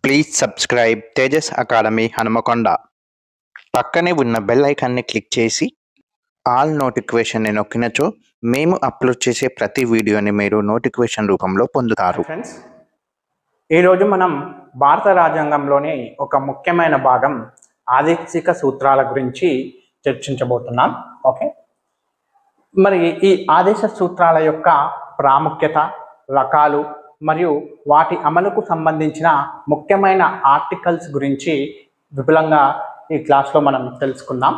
Please subscribe Tejas academy Hanumakonda. పక్కనే ఉన్న bell ఐకాన్ని క్లిక్ చేసి ఆల్ నోటిఫికేషన్ని నొక్కినచో మేము అప్లోడ్ చేసే ప్రతి వీడియోని మీరు నోటిఫికేషన్ రూపంలో పొందుతారు. ఫ్రెండ్స్, ఈరోజు మనం భారత రాజ్యాంగంలోని ఒక ముఖ్యమైన భాగం ఆదేశిక సూత్రాల గురించి చర్చించబోతున్నాం. ఓకే, మరి ఈ ఆదేశ సూత్రాల యొక్క ప్రాముఖ్యత, రకాలు మరియు వాటి అమలుకు సంబంధించిన ముఖ్యమైన ఆర్టికల్స్ గురించి విపులంగా ఈ క్లాస్లో మనం తెలుసుకుందాం.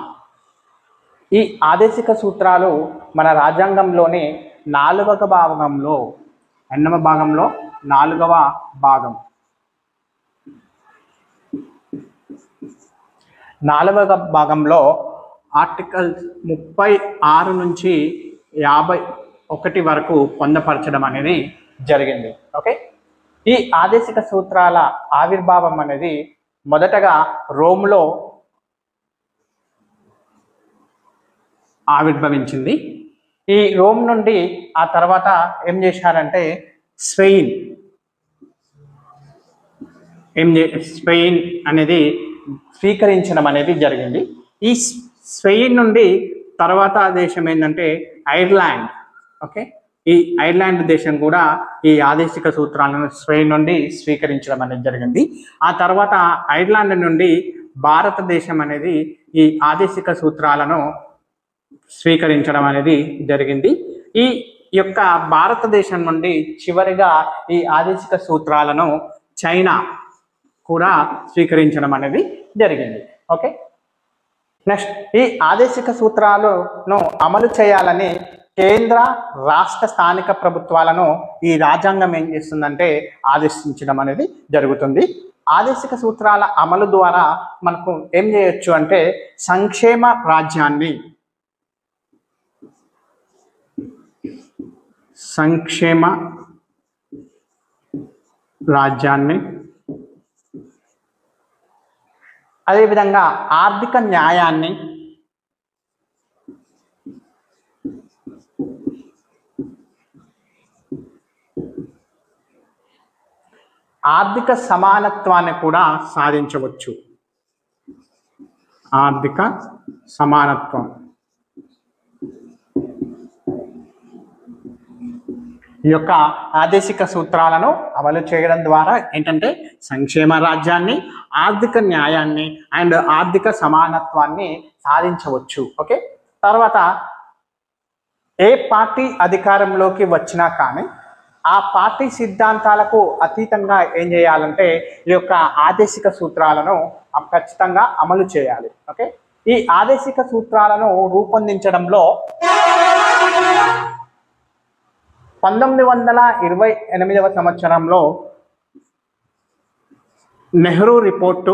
ఈ ఆదేశిక సూత్రాలు మన రాజ్యాంగంలోని నాలుగవ భాగంలో నాలుగవ భాగంలో ఆర్టికల్స్ 36 నుంచి 51 వరకు పొందపరచడం అనేది జరిగింది. ఓకే, ఈ ఆదేశిక సూత్రాల ఆవిర్భావం అనేది మొదటగా రోమ్లో ఆవిర్భవించింది. ఈ రోమ్ నుండి ఆ తర్వాత ఏం చేశారంటే స్పెయిన్ అనేది స్వీకరించడం అనేది జరిగింది. ఈ స్పెయిన్ నుండి తర్వాత దేశం ఏంటంటే ఐర్లాండ్. ఓకే, ఈ ఐర్లాండ్ దేశం కూడా ఈ ఆదేశిక సూత్రాలను స్పెయిన్ నుండి స్వీకరించడం అనేది జరిగింది. ఆ తర్వాత ఐర్లాండ్ నుండి భారతదేశం అనేది ఈ ఆదేశిక సూత్రాలను స్వీకరించడం అనేది జరిగింది. ఈ యొక్క భారతదేశం నుండి చివరిగా ఈ ఆదేశిక సూత్రాలను చైనా కూడా స్వీకరించడం అనేది జరిగింది. ఓకే, నెక్స్ట్, ఈ ఆదేశిక సూత్రాలను అమలు చేయాలని కేంద్ర, రాష్ట్ర, స్థానిక ప్రభుత్వాలను ఈ రాజ్యాంగం ఏం చేస్తుందంటే ఆదేశించడం అనేది జరుగుతుంది. ఆదేశిక సూత్రాల అమలు ద్వారా మనకు ఏం చేయొచ్చు అంటే సంక్షేమ రాజ్యాన్ని అదేవిధంగా ఆర్థిక న్యాయాన్ని, ఆర్థిక సమానత్వాన్ని కూడా సాధించవచ్చు. ఆర్థిక సమానత్వం ఈ యొక్క ఆదేశిక సూత్రాలను అమలు చేయడం ద్వారా ఏంటంటే సంక్షేమ రాజ్యాన్ని, ఆర్థిక న్యాయాన్ని అండ్ ఆర్థిక సమానత్వాన్ని సాధించవచ్చు. ఓకే, తర్వాత ఏ పార్టీ అధికారంలోకి వచ్చినా కానీ ఆ పార్టీ సిద్ధాంతాలకు అతీతంగా ఏం చేయాలంటే ఈ యొక్క ఆదేశిక సూత్రాలను ఖచ్చితంగా అమలు చేయాలి. ఓకే, ఈ ఆదేశిక సూత్రాలను రూపొందించడంలో 1928వ సంవత్సరంలో నెహ్రూ రిపోర్టు,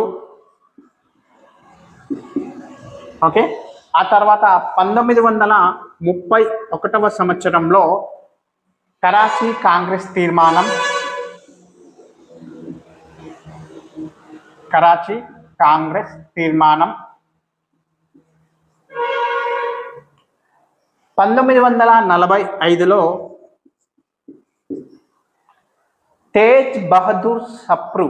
ఓకే, ఆ తర్వాత 1931వ సంవత్సరంలో కరాచీ కాంగ్రెస్ తీర్మానం, 1945లో తేజ్ బహదూర్ సప్రు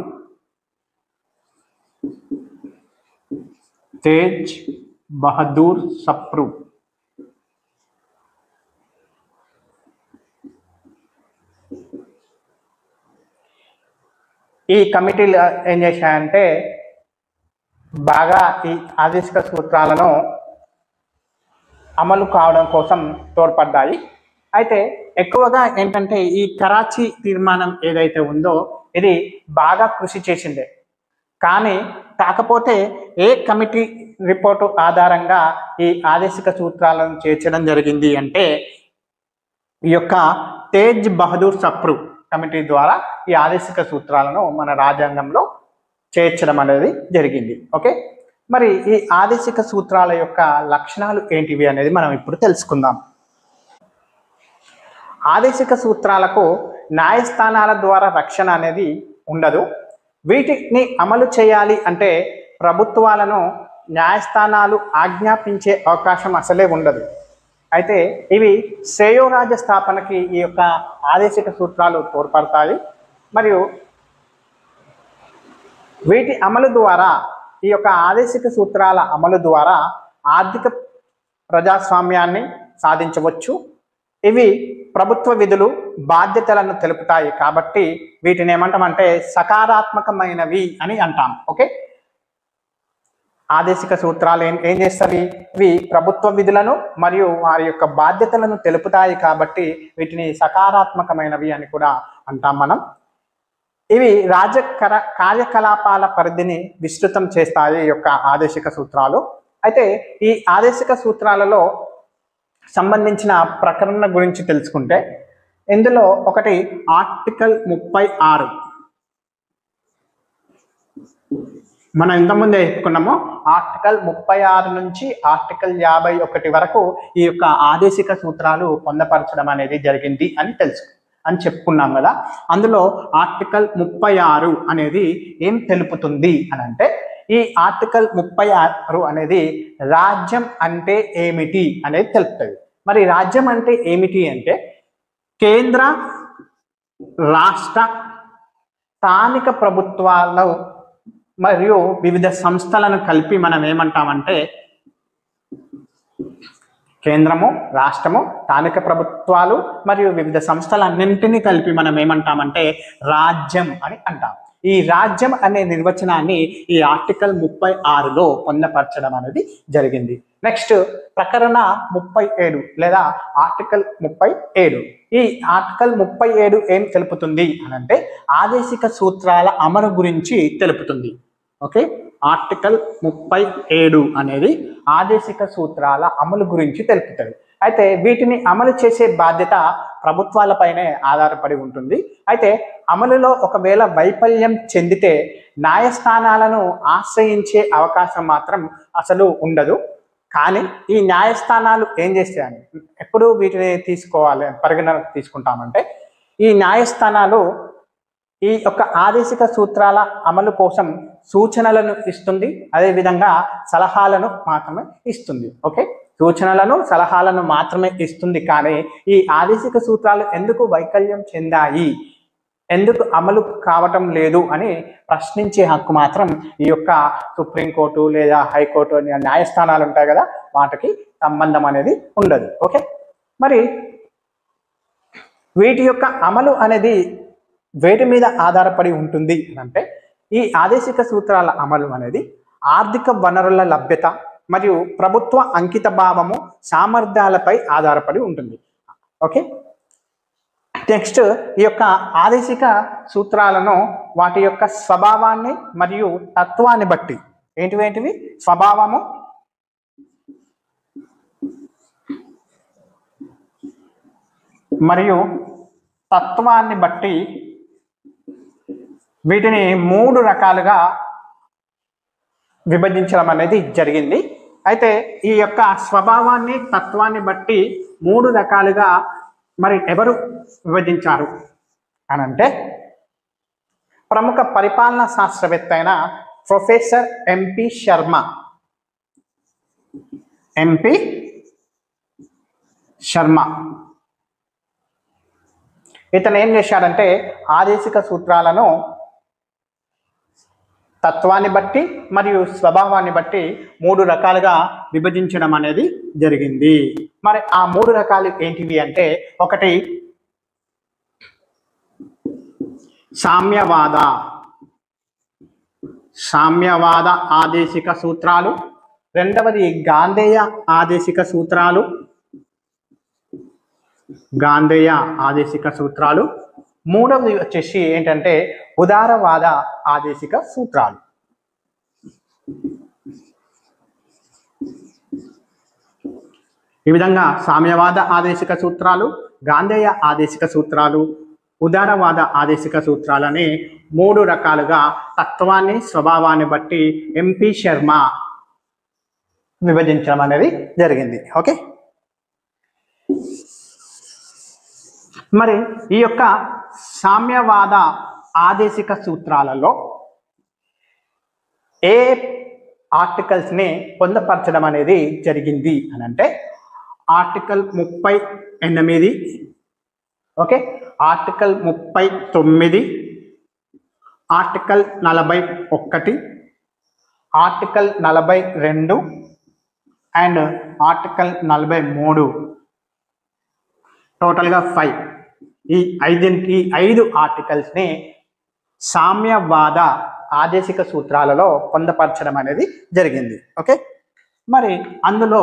ఈ కమిటీలు ఏం చేశాయంటే బాగా ఈ ఆదేశిక సూత్రాలను అమలు కావడం కోసం తోడ్పడ్డాయి. అయితే ఎక్కువగా ఏంటంటే ఈ కరాచీ తీర్మానం ఏదైతే ఉందో ఇది బాగా కృషి చేసిందే. కాకపోతే ఏ కమిటీ రిపోర్టు ఆధారంగా ఈ ఆదేశిక సూత్రాలను చేర్చడం జరిగింది అంటే ఈ యొక్క తేజ్ బహదూర్ సప్రు కమిటీ ద్వారా ఈ ఆదేశిక సూత్రాలను మన రాజ్యాంగంలో చేర్చడం అనేది జరిగింది. ఓకే, మరి ఈ ఆదేశిక సూత్రాల యొక్క లక్షణాలు ఏంటివి అనేది మనం ఇప్పుడు తెలుసుకుందాం. ఆదేశిక సూత్రాలకు న్యాయస్థానాల ద్వారా రక్షణ అనేది ఉండదు. వీటిని అమలు చేయాలి అంటే ప్రభుత్వాలను న్యాయస్థానాలు ఆజ్ఞాపించే అవకాశం అసలే ఉండదు. అయితే ఇవి శ్రేయోరాజ్య స్థాపనకి ఈ యొక్క ఆదేశిక సూత్రాలు తోడ్పడతాయి. మరియు వీటి అమలు ద్వారా, ఈ యొక్క ఆదేశిక సూత్రాల అమలు ద్వారా ఆర్థిక ప్రజాస్వామ్యాన్ని సాధించవచ్చు. ఇవి ప్రభుత్వ విధులు బాధ్యతలను తెలుపుతాయి కాబట్టి వీటిని ఏమంటామంటే సకారాత్మకమైనవి అని అంటాం. ఓకే, ఆదేశిక సూత్రాలు ఏం చేస్తాయి? ఇవి ప్రభుత్వ విధులను మరియు వారి యొక్క బాధ్యతలను తెలుపుతాయి కాబట్టి వీటిని సకారాత్మకమైనవి అని కూడా అంటాం మనం. ఇవి కార్యకలాపాల పరిధిని విస్తృతం చేస్తాయి ఈ యొక్క ఆదేశిక సూత్రాలు. అయితే ఈ ఆదేశిక సూత్రాలలో సంబంధించిన ప్రకరణ గురించి తెలుసుకుంటే, ఇందులో ఒకటి ఆర్టికల్ 36. మనం ఇంతకుముందే చెప్పుకున్నాము, ఆర్టికల్ 36 నుంచి ఆర్టికల్ 51 వరకు ఈ యొక్క ఆదేశిక సూత్రాలు పొందపరచడం అనేది జరిగింది అని చెప్పుకున్నాం కదా. అందులో ఆర్టికల్ 36 అనేది ఏం తెలుపుతుంది అని అంటే, ఈ ఆర్టికల్ 36 అనేది రాజ్యం అంటే ఏమిటి అనేది తెలుపుతుంది. మరి రాజ్యం అంటే ఏమిటి అంటే, కేంద్ర రాష్ట్ర స్థానిక ప్రభుత్వాలు మరియు వివిధ సంస్థలను కలిపి మనం ఏమంటామంటే, కేంద్రము, రాష్ట్రము, స్థానిక ప్రభుత్వాలు మరియు వివిధ సంస్థలన్నింటినీ కలిపి మనం ఏమంటామంటే రాజ్యం అని అంటాం. ఈ రాజ్యం అనే నిర్వచనాన్ని ఈ ఆర్టికల్ 36లో పొందపరచడం అనేది జరిగింది. నెక్స్ట్ ప్రకరణ 37 లేదా ఆర్టికల్ 37. ఈ ఆర్టికల్ 37 ఏం తెలుపుతుంది అని అంటే, ఆదేశిక సూత్రాల అమలు గురించి తెలుపుతుంది. ఓకే, ఆర్టికల్ 37 అనేది ఆదేశిక సూత్రాల అమలు గురించి తెలుపుతుంది. అయితే వీటిని అమలు చేసే బాధ్యత ప్రభుత్వాలపైనే ఆధారపడి ఉంటుంది. అయితే అమలులో ఒకవేళ వైఫల్యం చెందితే న్యాయస్థానాలను ఆశ్రయించే అవకాశం మాత్రం అసలు ఉండదు. కానీ ఈ న్యాయస్థానాలు ఏం చేస్తాయని, ఎప్పుడు వీటిని పరిగణనకు తీసుకుంటామంటే, ఈ న్యాయస్థానాలు ఈ యొక్క ఆదేశిక సూత్రాల అమలు కోసం సూచనలను ఇస్తుంది, అదేవిధంగా సలహాలను మాత్రమే ఇస్తుంది. ఓకే, సూచనలను సలహాలను మాత్రమే ఇస్తుంది. కానీ ఈ ఆదేశిక సూత్రాలు ఎందుకు వైకల్యం చెందాయి, ఎందుకు అమలు కావటం లేదు అని ప్రశ్నించే హక్కు మాత్రం ఈ యొక్క సుప్రీంకోర్టు లేదా హైకోర్టు అనే న్యాయస్థానాలు ఉంటాయి కదా, వాటికి సంబంధం అనేది ఉండదు. ఓకే, మరి వీటి యొక్క అమలు అనేది వేటి మీద ఆధారపడి ఉంటుంది అంటే, ఈ ఆదేశిక సూత్రాల అమలు అనేది ఆర్థిక వనరుల లభ్యత మరియు ప్రభుత్వ అంకిత భావము, సామర్థ్యాలపై ఆధారపడి ఉంటుంది. ఓకే, నెక్స్ట్ ఈ యొక్క ఆదేశిక సూత్రాలను వాటి యొక్క స్వభావాన్ని మరియు తత్వాన్ని బట్టి, ఏంటివి స్వభావము మరియు తత్వాన్ని బట్టి వీటిని 3 రకాలుగా విభజించడం అనేది జరిగింది. అయితే ఈ యొక్క స్వభావాన్ని, తత్వాన్ని బట్టి 3 రకాలుగా మరి ఎవరు విభజించారు అని అంటే, ప్రముఖ పరిపాలనా శాస్త్రవేత్త అయిన ప్రొఫెసర్ ఎంపి శర్మ ఇతను ఏం చేశాడంటే, ఆదేశిక సూత్రాలను తత్వాన్ని బట్టి మరియు స్వభావాన్ని బట్టి 3 రకాలుగా విభజించడం అనేది జరిగింది. మరి ఆ 3 రకాలు ఏంటివి అంటే, ఒకటి సామ్యవాద ఆదేశిక సూత్రాలు, రెండవది గాంధేయ ఆదేశిక సూత్రాలు, మూడవది వచ్చేసి ఏంటంటే ఉదారవాద ఆదేశిక సూత్రాలు. ఈ విధంగా సామ్యవాద ఆదేశిక సూత్రాలు, గాంధేయ ఆదేశిక సూత్రాలు, ఉదారవాద ఆదేశిక సూత్రాలని 3 రకాలుగా తత్వాన్ని, స్వభావాన్ని బట్టి ఎంపి శర్మ విభజించడం అనేది జరిగింది. ఓకే, మరి ఈ యొక్క సామ్యవాద ఆదేశిక సూత్రాలలో ఏ ఆర్టికల్స్ ని పొందపరచడం అనేది జరిగింది అని అంటే, article 38, okay, article 39, article 41, article 42 and article 43, టోటల్గా 5. ఈ 5 ఆర్టికల్స్ని సామ్యవాద ఆదేశిక సూత్రాలలో పొందపరచడం అనేది జరిగింది. ఓకే, మరి అందులో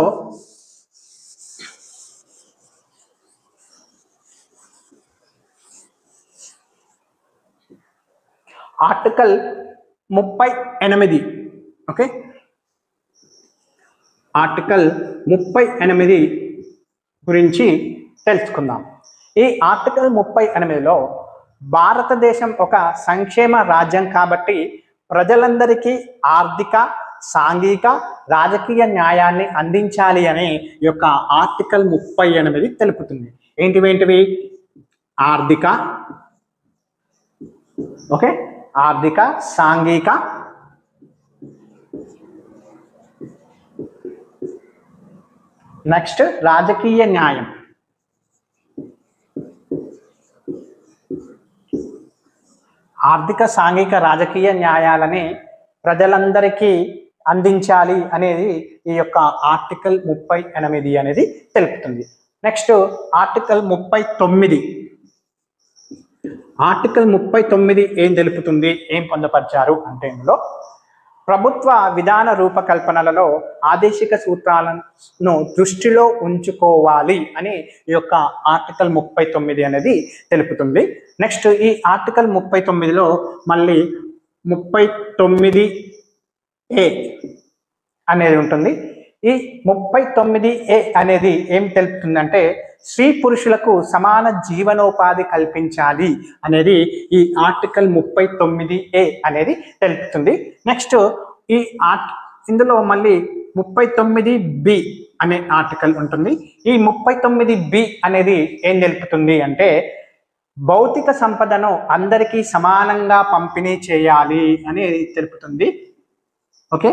ఆర్టికల్ 38, ఓకే, ఆర్టికల్ 38 గురించి తెలుసుకుందాం. ఈ ఆర్టికల్ 38లో భారతదేశం ఒక సంక్షేమ రాజ్యం కాబట్టి ప్రజలందరికీ ఆర్థిక, సాంఘిక, రాజకీయ న్యాయాన్ని అందించాలి అని ఈ యొక్క ఆర్టికల్ 38 తెలుపుతుంది. ఏంటివి? ఆర్థిక, ఓకే, ఆర్థిక, సాంఘిక, నెక్స్ట్ రాజకీయ న్యాయం, ఆర్థిక, సాంఘిక, రాజకీయ న్యాయాలని ప్రజలందరికీ అందించాలి అనేది ఈ యొక్క ఆర్టికల్ 38 అనేది తెలుపుతుంది. Next article 39. ఆర్టికల్ 39 ఏం తెలుపుతుంది, ఏం పొందపరిచారు అంటే ఇందులో ప్రభుత్వ విధాన రూపకల్పనలలో ఆదేశిక సూత్రాలను దృష్టిలో ఉంచుకోవాలి అని ఈ యొక్క ఆర్టికల్ 39 అనేది తెలుపుతుంది. నెక్స్ట్ ఈ ఆర్టికల్ 39లో మళ్ళీ 39A అనేది ఉంటుంది. ఈ 39A అనేది ఏం తెలుపుతుందంటే స్త్రీ పురుషులకు సమాన జీవనోపాధి కల్పించాలి అనేది ఈ ఆర్టికల్ 39A అనేది తెలుపుతుంది. నెక్స్ట్ ఈ ఇందులో మళ్ళీ 39B అనే ఆర్టికల్ ఉంటుంది. ఈ 39B అనేది ఏం తెలుపుతుంది అంటే భౌతిక సంపదను అందరికీ సమానంగా పంపిణీ చేయాలి అనేది తెలుపుతుంది. ఓకే,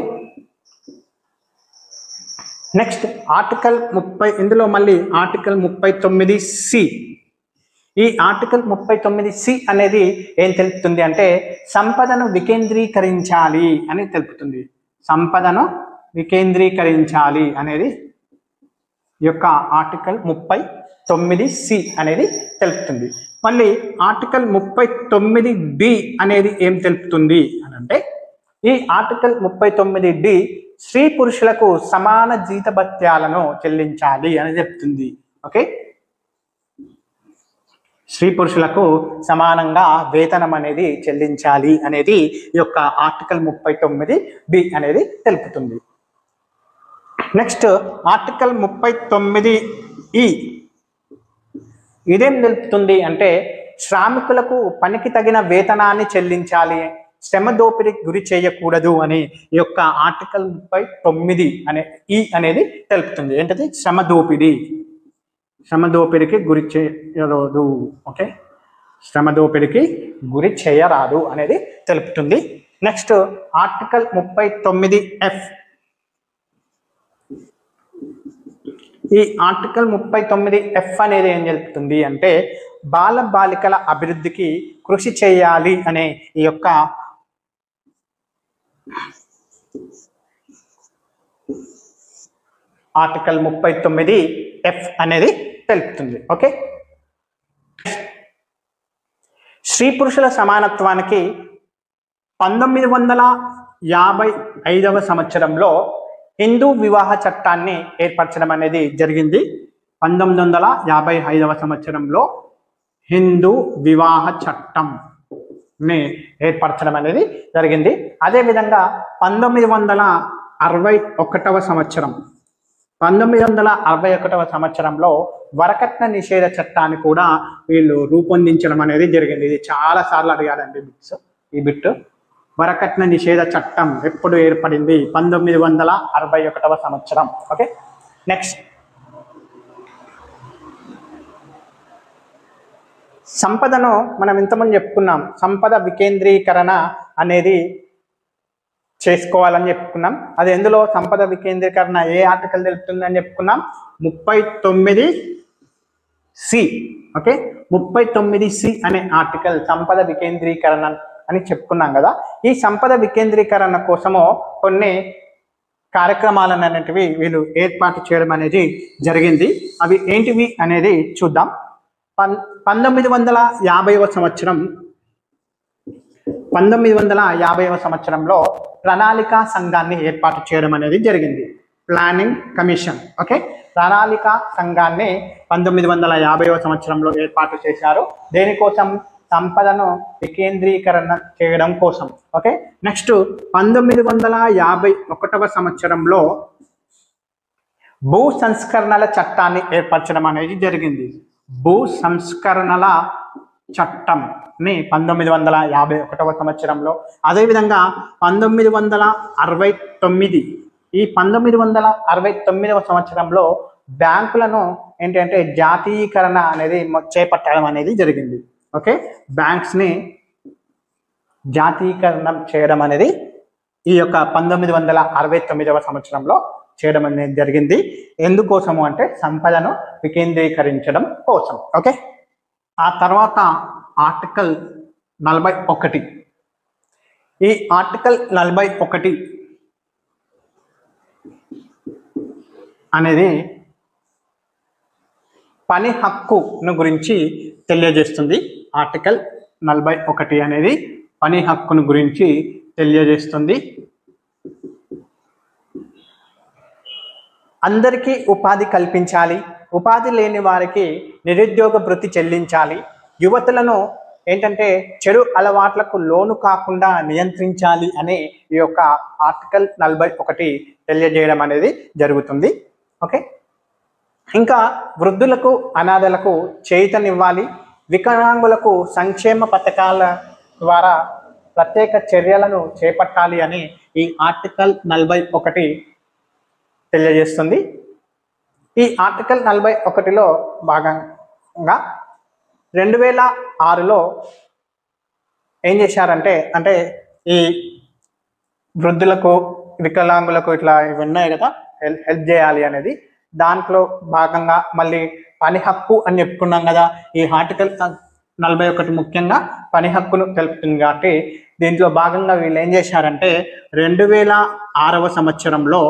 నెక్స్ట్ ఆర్టికల్ 30, ఇందులో మళ్ళీ ఆర్టికల్ 39C. ఈ ఆర్టికల్ 39C అనేది ఏం తెలుపుతుంది అంటే సంపదను వికేంద్రీకరించాలి అని తెలుపుతుంది. సంపదను వికేంద్రీకరించాలి అనేది ఈ యొక్క ఆర్టికల్ 39C అనేది తెలుపుతుంది. మళ్ళీ ఆర్టికల్ 39D అనేది ఏం తెలుపుతుంది అని అంటే ఈ ఆర్టికల్ 39D స్త్రీ పురుషులకు సమాన జీతభత్యాలను చెల్లించాలి అని చెప్తుంది. ఓకే, స్త్రీ పురుషులకు సమానంగా వేతనం అనేది చెల్లించాలి అనేది ఈ యొక్క ఆర్టికల్ 39B అనేది తెలుపుతుంది. నెక్స్ట్ ఆర్టికల్ 39E ఇదేం తెలుపుతుంది అంటే శ్రామికులకు పనికి తగిన వేతనాన్ని చెల్లించాలి, శ్రమ దోపిడీకి గురి చేయకూడదు అని ఈ యొక్క ఆర్టికల్ 39 అనే అనేది తెలుపుతుంది. ఏంటది? శ్రమ దోపిడీకి గురి చేయరాదు. ఓకే, శ్రమ దోపిడీకి గురి చేయరాదు అనేది తెలుపుతుంది. Next article 39F. ఈ ఆర్టికల్ 39F అనేది ఏం తెలుపుతుంది అంటే బాల బాలికల అభివృద్ధికి కృషి చేయాలి అనే ఈ యొక్క ఆర్టికల్ 39F అనేది తెలుపుతుంది. ఓకే, స్త్రీ పురుషుల సమానత్వానికి 1955వ సంవత్సరంలో హిందూ వివాహ చట్టాన్ని ఏర్పరచడం అనేది జరిగింది. 1955వ సంవత్సరంలో హిందూ వివాహ చట్టంని ఏర్పరచడం అనేది జరిగింది. అదేవిధంగా 1961వ సంవత్సరంలో వరకట్న నిషేధ చట్టాన్ని కూడా వీళ్ళు రూపొందించడం అనేది జరిగింది. ఇది చాలా సార్లు అడిగారండి ఈ బిట్. వరకట్న నిషేధ చట్టం ఎప్పుడు ఏర్పడింది? 1961వ సంవత్సరం. ఓకే, నెక్స్ట్ సంపదను మనం ఇంతకుముందు చెప్పుకున్నాం. సంపద వికేంద్రీకరణ అనేది చేసుకోవాలని చెప్పుకున్నాం. అది ఎందులో సంపద వికేంద్రీకరణ ఏ ఆర్టికల్ తెలుపుతుందని చెప్పుకున్నాం? 39C. ఓకే, 39C అనే ఆర్టికల్ సంపద వికేంద్రీకరణ అని చెప్పుకున్నాం కదా. ఈ సంపద వికేంద్రీకరణ కోసము కొన్ని కార్యక్రమాలను అనేటివి వీళ్ళు ఏర్పాటు చేయడం అనేది జరిగింది. అవి ఏంటివి అనేది చూద్దాం. 1950వ సంవత్సరంలో ప్రణాళికా సంఘాన్ని ఏర్పాటు చేయడం అనేది జరిగింది. Planning commission. ఓకే, ప్రణాళికా సంఘాన్ని 1950వ సంవత్సరంలో ఏర్పాటు చేశారు. దేనికోసం? సంపదను వికేంద్రీకరణ చేయడం కోసం. ఓకే, నెక్స్ట్ 1951వ సంవత్సరంలో భూ సంస్కరణల చట్టాన్ని ఏర్పరచడం అనేది జరిగింది. భూ సంస్కరణల చట్టంని 1951వ సంవత్సరంలో. అదేవిధంగా 1969 ఈ 1969వ సంవత్సరంలో బ్యాంకులను ఏంటంటే జాతీయకరణ అనేది చేపట్టడం అనేది జరిగింది. ఓకే, బ్యాంక్స్ని జాతీయకరణం చేయడం అనేది ఈ యొక్క 1969వ సంవత్సరంలో చేయడం అనేది జరిగింది. ఎందుకోసము అంటే సంపదను వికేంద్రీకరించడం కోసం. ఓకే, ఆ తర్వాత ఆర్టికల్ 41. ఈ ఆర్టికల్ 41 అనేది పని హక్కును గురించి తెలియజేస్తుంది. ఆర్టికల్ 41 అనేది పని హక్కును గురించి తెలియజేస్తుంది. అందరికీ ఉపాధి కల్పించాలి, ఉపాధి లేని వారికి నిరుద్యోగ భృతి చెల్లించాలి, యువతులను ఏంటంటే చెడు అలవాట్లకు లోను కాకుండా నియంత్రించాలి అనే ఈ యొక్క ఆర్టికల్ 41 తెలియజేయడం అనేది జరుగుతుంది. ఓకే, ఇంకా వృద్ధులకు అనాథలకు చేయూతనివ్వాలి, వికలాంగులకు సంక్షేమ పథకాల ద్వారా ప్రత్యేక చర్యలను చేపట్టాలి అని ఈ ఆర్టికల్ 41 తెలియజేస్తుంది. ఈ ఆర్టికల్ 41లో భాగంగా 2006లో ఏం చేశారంటే ఈ వృద్ధులకు వికలాంగులకు ఇట్లా ఇవి ఉన్నాయి కదా, హెల్ప్ చేయాలి అనేది. దాంట్లో భాగంగా మళ్ళీ పని హక్కు అని చెప్పుకున్నాం కదా. ఈ ఆర్టికల్ 41 ముఖ్యంగా పని హక్కును తెలుపుతుంది కాబట్టి దీంట్లో భాగంగా వీళ్ళు ఏం చేశారంటే 2006వ సంవత్సరంలో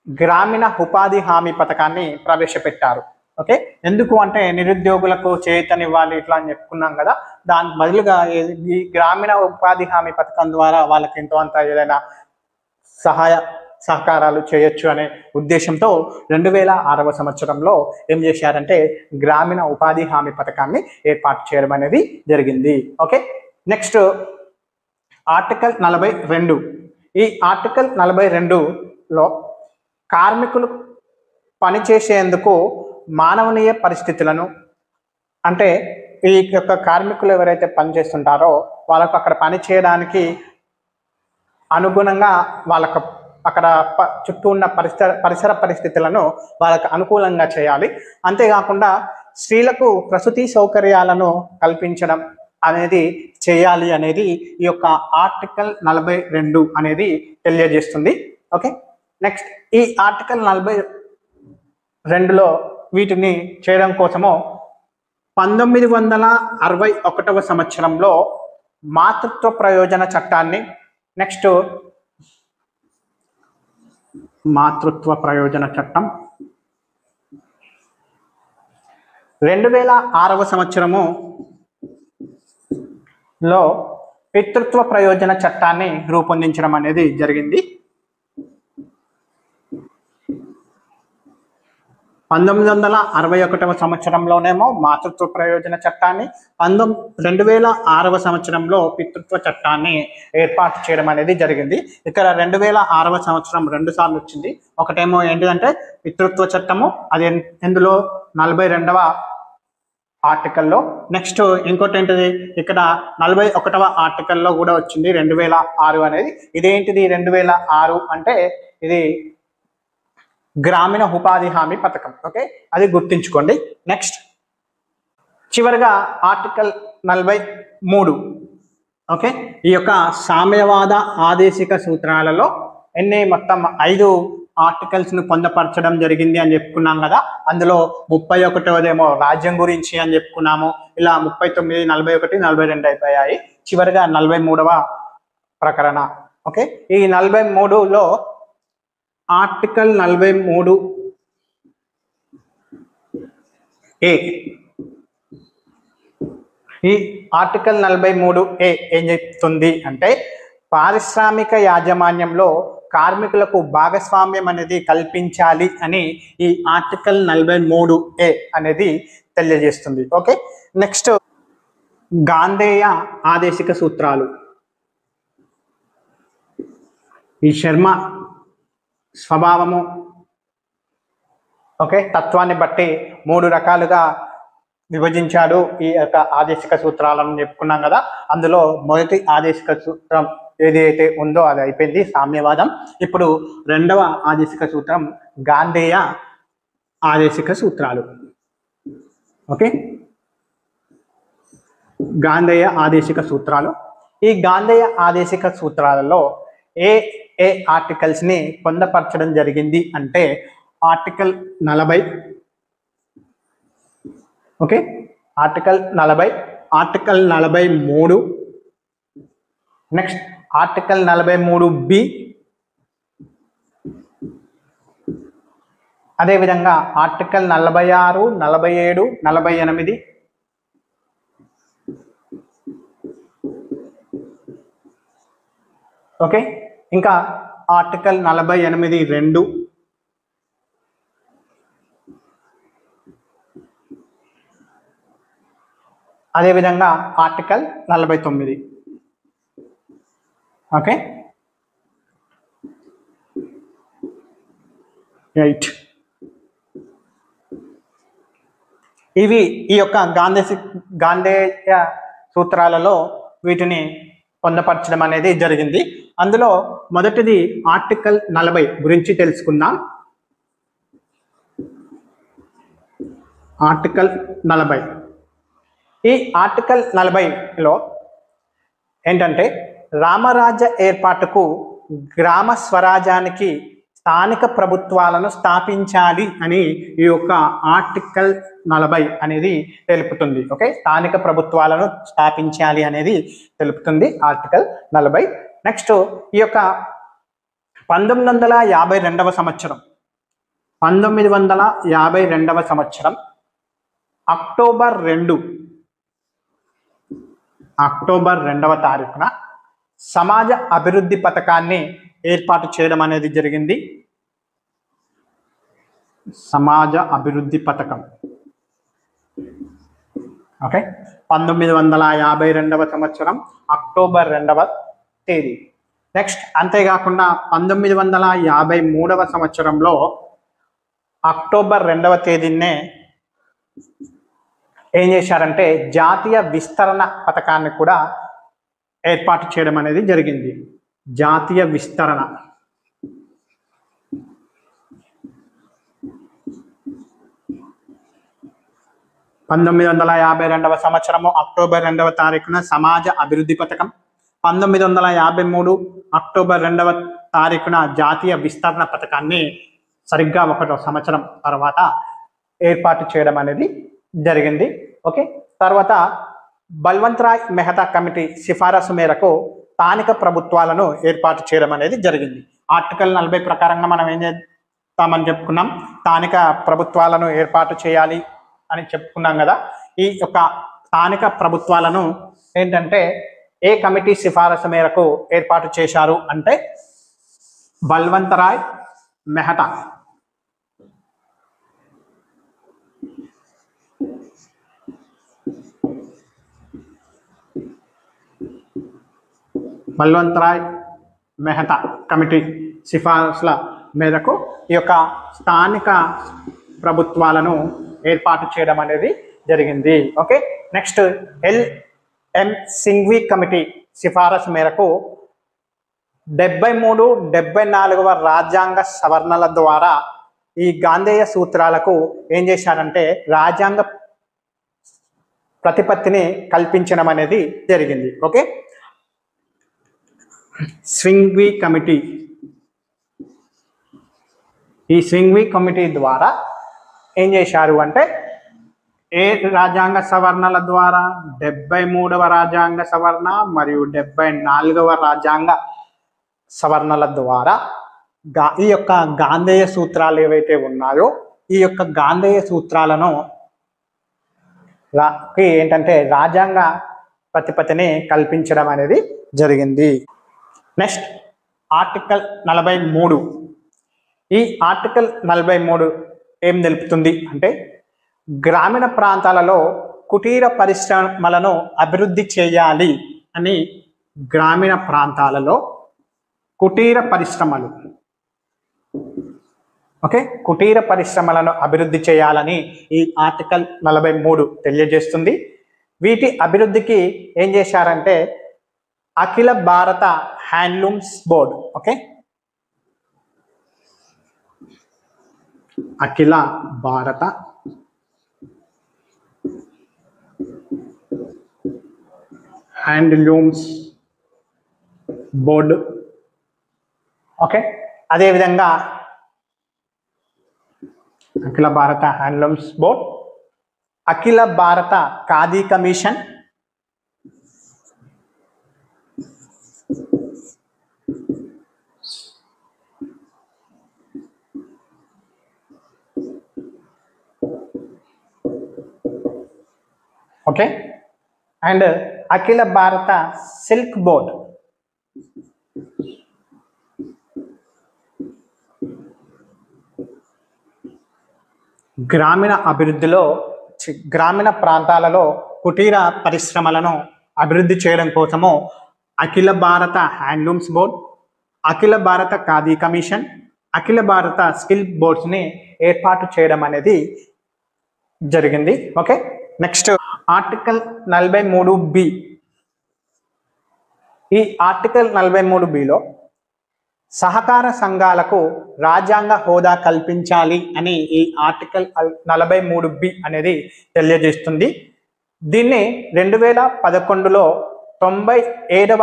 గ్రామీణ ఉపాధి హామీ పథకాన్ని ప్రవేశపెట్టారు. ఓకే, ఎందుకు అంటే నిరుద్యోగులకు చేయూతనివ్వాలి ఇట్లా అని చెప్పుకున్నాం కదా. దానికి బదులుగా ఈ గ్రామీణ ఉపాధి హామీ పథకం ద్వారా వాళ్ళకి ఎంతో అంత ఏదైనా సహకారాలు చేయొచ్చు అనే ఉద్దేశంతో 2006వ సంవత్సరంలో ఏం చేశారంటే గ్రామీణ ఉపాధి హామీ పథకాన్ని ఏర్పాటు చేయడం అనేది జరిగింది. Okay, next article 42. ఈ ఆర్టికల్ 42లో కార్మికులు పనిచేసేందుకు మానవనీయ పరిస్థితులను అంటే ఈ యొక్క కార్మికులు ఎవరైతే పనిచేస్తుంటారో వాళ్ళకు అక్కడ పని చేయడానికి అనుగుణంగా వాళ్ళకు అక్కడ చుట్టూ ఉన్న పరిసర పరిస్థితులను వాళ్ళకు అనుకూలంగా చేయాలి. అంతేకాకుండా స్త్రీలకు ప్రసూతి సౌకర్యాలను కల్పించడం అనేది చేయాలి అనేది ఈ యొక్క ఆర్టికల్ 42 అనేది తెలియజేస్తుంది. ఓకే, నెక్స్ట్ ఈ ఆర్టికల్ 42లో వీటిని చేయడం కోసము 1961వ సంవత్సరంలో మాతృత్వ ప్రయోజన చట్టాన్ని, నెక్స్ట్ మాతృత్వ ప్రయోజన చట్టం 2006వ సంవత్సరములో పితృత్వ ప్రయోజన చట్టాన్ని రూపొందించడం అనేది జరిగింది. 1961వ సంవత్సరంలోనేమో మాతృత్వ ప్రయోజన చట్టాన్ని, 2006వ సంవత్సరంలో పితృత్వ చట్టాన్ని ఏర్పాటు చేయడం అనేది జరిగింది. ఇక్కడ 2006వ సంవత్సరం 2 సార్లు వచ్చింది. ఒకటేమో ఏంటిదంటే పితృత్వ చట్టము, అది ఇందులో 42వ ఆర్టికల్లో. నెక్స్ట్ ఇంకోటి ఏంటిది, ఇక్కడ 41వ ఆర్టికల్లో కూడా వచ్చింది 2006 అనేది. ఇదేంటిది 2006 అంటే ఇది గ్రామీణ ఉపాధి హామీ పథకం. ఓకే, అది గుర్తుంచుకోండి. నెక్స్ట్ చివరిగా ఆర్టికల్ 43. ఓకే, ఈ యొక్క సామ్యవాద ఆదేశిక సూత్రాలలో మొత్తం 5 ఆర్టికల్స్ ను పొందపరచడం జరిగింది అని చెప్పుకున్నాం కదా. అందులో 31వదేమో రాజ్యం గురించి అని చెప్పుకున్నాము. ఇలా 39, 41, 42 అయిపోయాయి. చివరిగా 43వ ప్రకరణ. ఓకే, ఈ 43లో ఆర్టికల్ 43A, ఈ ఆర్టికల్ 43A ఏం చెప్తుంది అంటే పారిశ్రామిక యాజమాన్యంలో కార్మికులకు భాగస్వామ్యం అనేది కల్పించాలి అని ఈ ఆర్టికల్ 43A అనేది తెలియజేస్తుంది. ఓకే, నెక్స్ట్ గాంధేయ ఆదేశిక సూత్రాలు. ఈ శర్మ స్వభావము ఓకే తత్వాన్ని బట్టి 3 రకాలుగా విభజించాడు ఈ యొక్క ఆదేశిక సూత్రాలను చెప్పుకున్నాం కదా. అందులో మొదటి ఆదేశిక సూత్రం ఏదైతే ఉందో అది అయిపోయింది, సామ్యవాదం. ఇప్పుడు రెండవ ఆదేశిక సూత్రం గాంధేయ ఆదేశిక సూత్రాలు. ఓకే, గాంధేయ ఆదేశిక సూత్రాలు. ఈ గాంధేయ ఆదేశిక సూత్రాలలో ఏ ఆర్టికల్స్ ని పొందపరచడం జరిగింది అంటే article 40, okay, article 40, article 43, next article 43B, అదేవిధంగా ఆర్టికల్ 46, 47, 48, ఓకే, ఇంకా ఆర్టికల్ 48(2), అదేవిధంగా ఆర్టికల్ 49. ఓకే, 8. ఇవి ఈ యొక్క గాంధేయ సూత్రాలలో వీటిని పొందపరచడం అనేది జరిగింది. అందులో మొదటిది ఆర్టికల్ 40 గురించి తెలుసుకుందాం. ఆర్టికల్ 40, ఈ ఆర్టికల్ 40లో ఏంటంటే రామరాజ్య ఏర్పాటుకు గ్రామ స్వరాజ్యానికి స్థానిక ప్రభుత్వాలను స్థాపించాలి అని ఈ యొక్క ఆర్టికల్ 40 అనేది తెలుపుతుంది. ఓకే, స్థానిక ప్రభుత్వాలను స్థాపించాలి అనేది తెలుపుతుంది ఆర్టికల్ 40. నెక్స్ట్ ఈ యొక్క 1952వ సంవత్సరం అక్టోబర్ 2వ తారీఖున సమాజ అభివృద్ధి పథకాన్ని ఏర్పాటు చేయడం అనేది జరిగింది. సమాజ అభివృద్ధి పథకం. ఓకే, 1952వ సంవత్సరం అక్టోబర్ 2వ తేదీ. నెక్స్ట్ అంతేకాకుండా 1953వ సంవత్సరంలో అక్టోబర్ 2వ తేదీనే ఏం చేశారంటే జాతీయ విస్తరణ పథకాన్ని కూడా ఏర్పాటు చేయడం అనేది జరిగింది. జాతీయ విస్తరణ. సంవత్సరము అక్టోబర్ 2వ తారీఖున సమాజ అభివృద్ధి పథకం. 1953 అక్టోబర్ 2వ తారీఖున జాతీయ విస్తరణ పథకాన్ని సరిగ్గా 1 సంవత్సరం తర్వాత ఏర్పాటు చేయడం అనేది జరిగింది. ఓకే, తర్వాత బల్వంత్ రాయ్ మెహతా కమిటీ సిఫారసు మేరకు స్థానిక ప్రభుత్వాలను ఏర్పాటు చేయడం అనేది జరిగింది. ఆర్టికల్ 40 ప్రకారంగా మనం ఏం చేస్తామని చెప్పుకున్నాం, స్థానిక ప్రభుత్వాలను ఏర్పాటు చేయాలి అని చెప్పుకున్నాం కదా. ఈ యొక్క స్థానిక ప్రభుత్వాలను ఏంటంటే ఏ కమిటీ సిఫారసు మేరకు ఏర్పాటు చేశారు అంటే బల్వంత్ రాయ్ మెహతా. బల్వంత్ రాయ్ మెహతా కమిటీ సిఫారసుల మేరకు ఈ యొక్క స్థానిక ప్రభుత్వాలను ఏర్పాటు చేయడం అనేది జరిగింది. Okay, next LM Singhvi committee సిఫారసు మేరకు 73, 74వ రాజ్యాంగ సవరణల ద్వారా ఈ గాంధేయ సూత్రాలకు ఏం చేశారంటే రాజ్యాంగ ప్రతిపత్తిని కల్పించడం అనేది జరిగింది. ఓకే, సింఘ్వి కమిటీ ఈ స్వింగ్వి కమిటీ ద్వారా ఏం చేశారు అంటే ఏ రాజ్యాంగ సవరణల ద్వారా 73వ రాజ్యాంగ సవరణ మరియు 74వ రాజ్యాంగ సవరణల ద్వారా ఈ యొక్క గాంధేయ సూత్రాలు ఏవైతే ఉన్నాయో ఈ యొక్క గాంధేయ సూత్రాలను ఏంటంటే రాజ్యాంగ ప్రతిపత్తిని కల్పించడం అనేది జరిగింది. Next article 43. ఈ ఆర్టికల్ 43 ఏం తెలుపుతుంది అంటే గ్రామీణ ప్రాంతాలలో కుటీర పరిశ్రమలను అభివృద్ధి చేయాలి అని గ్రామీణ ప్రాంతాలలో కుటీర పరిశ్రమలు కుటీర పరిశ్రమలను అభివృద్ధి చేయాలని ఈ ఆర్టికల్ 43 తెలియజేస్తుంది. వీటి అభివృద్ధికి ఏం చేశారంటే అఖిల భారత హ్యాండ్లూమ్స్ బోర్డ్ అఖిల భారత హ్యాండ్లూమ్స్ బోర్డు అదేవిధంగా అఖిల భారత హ్యాండ్లూమ్స్ బోర్డ్, అఖిల భారత ఖాదీ కమిషన్, అండ్ అఖిల భారత సిల్క్ బోర్డ్. గ్రామీణ అభివృద్ధిలో గ్రామీణ ప్రాంతాలలో కుటీర పరిశ్రమలను అభివృద్ధి చేయడం కోసము అఖిల భారత హ్యాండ్లూమ్స్ బోర్డ్, అఖిల భారత ఖాదీ కమిషన్, అఖిల భారత స్కిల్ బోర్డ్స్ని ఏర్పాటు చేయడం అనేది జరిగింది. Next article 43B. ఈ ఆర్టికల్ 43Bలో సహకార సంఘాలకు రాజ్యాంగ హోదా కల్పించాలి అని ఈ ఆర్టికల్ 43B అనేది తెలియజేస్తుంది. దీన్ని 2011లో 97వ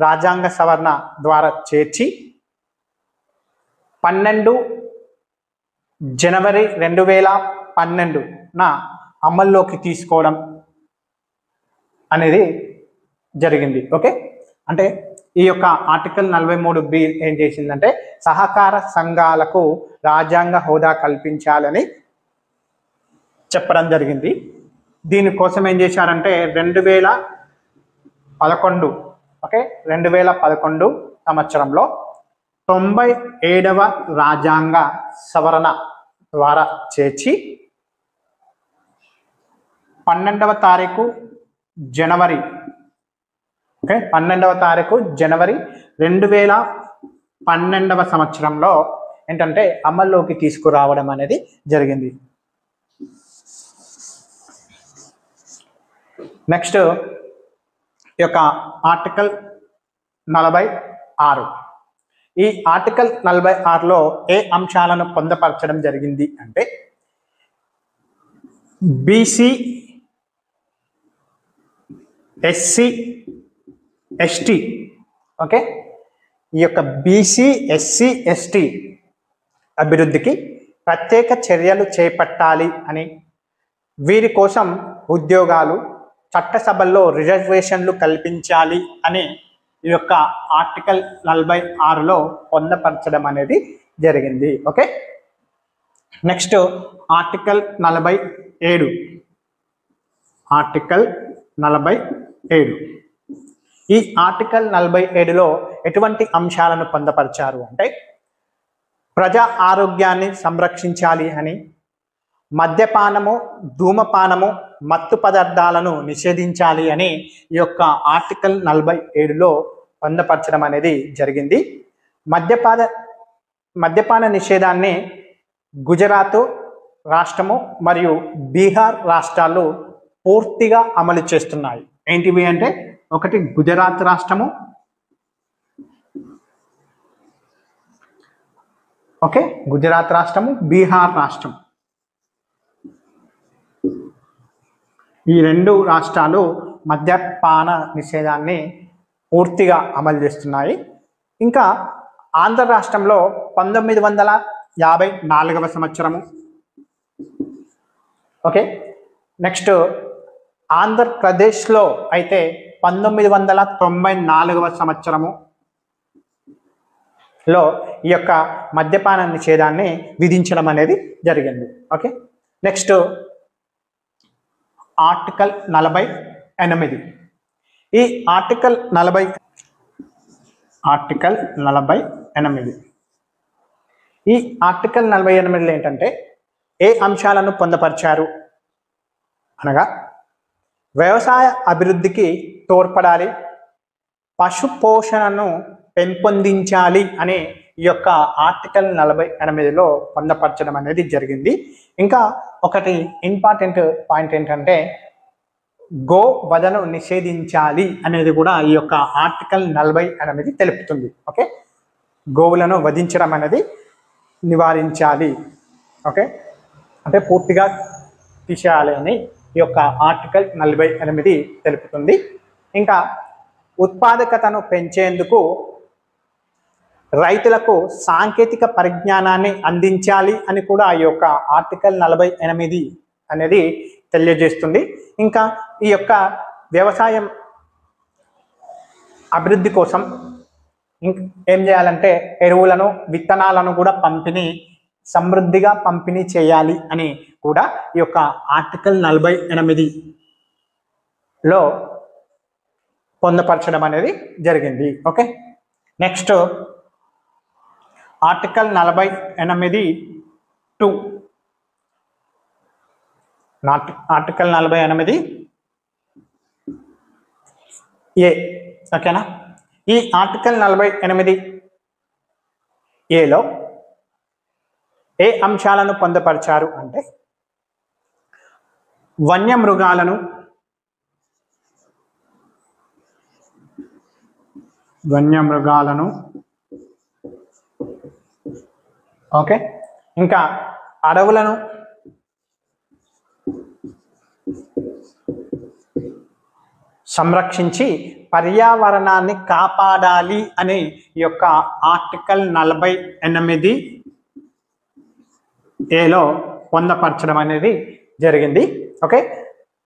రాజ్యాంగ సవరణ ద్వారా చేర్చి 12 జనవరి 2012న అమల్లోకి తీసుకోవడం అనేది జరిగింది. అంటే ఈ యొక్క ఆర్టికల్ 43B ఏం చేసిందంటే సహకార సంఘాలకు రాజ్యాంగ హోదా కల్పించాలని చెప్పడం జరిగింది. దీనికోసం ఏం చేశారంటే 2011 సంవత్సరంలో 97వ రాజ్యాంగ సవరణ ద్వారా చేర్చి 12వ తారీఖు జనవరి 2012వ సంవత్సరంలో ఏంటంటే అమల్లోకి తీసుకురావడం అనేది జరిగింది. నెక్స్ట్ ఈ యొక్క ఆర్టికల్ 46. ఈ ఆర్టికల్ 46లో ఏ అంశాలను పొందుపరచడం జరిగింది అంటే బీసీ, ఎస్సీ, ఎస్టీ ఈ యొక్క బీసీ, ఎస్సీ, ఎస్టీ అభివృద్ధికి ప్రత్యేక చర్యలు చేపట్టాలి అని, వీరి కోసం ఉద్యోగాలు, చట్టసభల్లో రిజర్వేషన్లు కల్పించాలి అని ఈ యొక్క ఆర్టికల్ 46లో పొందుపరచడం అనేది జరిగింది. Next article 47. ఆర్టికల్ 47. ఈ ఆర్టికల్ 47లో ఎటువంటి అంశాలను పొందుపరిచారు అంటే ప్రజా ఆరోగ్యాన్ని సంరక్షించాలి అని, మద్యపానము, ధూమపానము, మత్తు పదార్థాలను నిషేధించాలి అని ఈ యొక్క ఆర్టికల్ 47లో పొందుపరచడం అనేది జరిగింది. మద్యపాన నిషేధాన్ని గుజరాత్ రాష్ట్రము మరియు బీహార్ రాష్ట్రాలు పూర్తిగా అమలు చేస్తున్నాయి. ఏంటివి అంటే ఒకటి గుజరాత్ రాష్ట్రము, గుజరాత్ రాష్ట్రము, బీహార్ రాష్ట్రం. ఈ రెండు రాష్ట్రాలు మద్యపాన నిషేధాన్ని పూర్తిగా అమలు చేస్తున్నాయి. ఇంకా ఆంధ్ర రాష్ట్రంలో 1954వ సంవత్సరము. ఓకే, నెక్స్ట్ ఆంధ్రప్రదేశ్లో అయితే 1994వ సంవత్సరము లో ఈ యొక్క మద్యపాన నిషేధాన్ని విధించడం అనేది జరిగింది. Okay, next article 48. ఈ ఆర్టికల్ 48 ఈ ఆర్టికల్ 48లో ఏంటంటే ఏ అంశాలను పొందుపరిచారు అనగా వ్యవసాయ అభివృద్ధికి తోడ్పడాలి, పశు పోషణను పెంపొందించాలి అనే ఈ యొక్క ఆర్టికల్ 48లో పొందపరచడం అనేది జరిగింది. ఇంకా ఒకటి ఇంపార్టెంట్ పాయింట్ ఏంటంటే గో వధను నిషేధించాలి అనేది కూడా ఈ యొక్క ఆర్టికల్ 48 తెలుపుతుంది. ఓకే, గోవులను వధించడం అనేది నివారించాలి. ఓకే, అంటే పూర్తిగా తీసేయాలి అని ఈ యొక్క ఆర్టికల్ 48 తెలుపుతుంది. ఇంకా ఉత్పాదకతను పెంచేందుకు రైతులకు సాంకేతిక పరిజ్ఞానాన్ని అందించాలి అని కూడా ఈ యొక్క ఆర్టికల్ 48 అనేది తెలియజేస్తుంది. ఇంకా ఈ యొక్క వ్యవసాయం అభివృద్ధి కోసం ఏం చేయాలంటే ఎరువులను, విత్తనాలను కూడా సమృద్ధిగా పంపిణీ చేయాలి అని కూడా ఈ యొక్క ఆర్టికల్ 48లో పొందుపరచడం అనేది జరిగింది. Okay, next article 48(2). Article 48(a). ఓకేనా, ఈ ఆర్టికల్ 48(a)లో ఏ అంశాలను పొందుపరిచారు అంటే వన్యమృగాలను ఓకే, ఇంకా అడవులను సంరక్షించి పర్యావరణాన్ని కాపాడాలి అనే ఈ యొక్క ఆర్టికల్ 48(a)లో పొందపరచడం అనేది జరిగింది. ఓకే,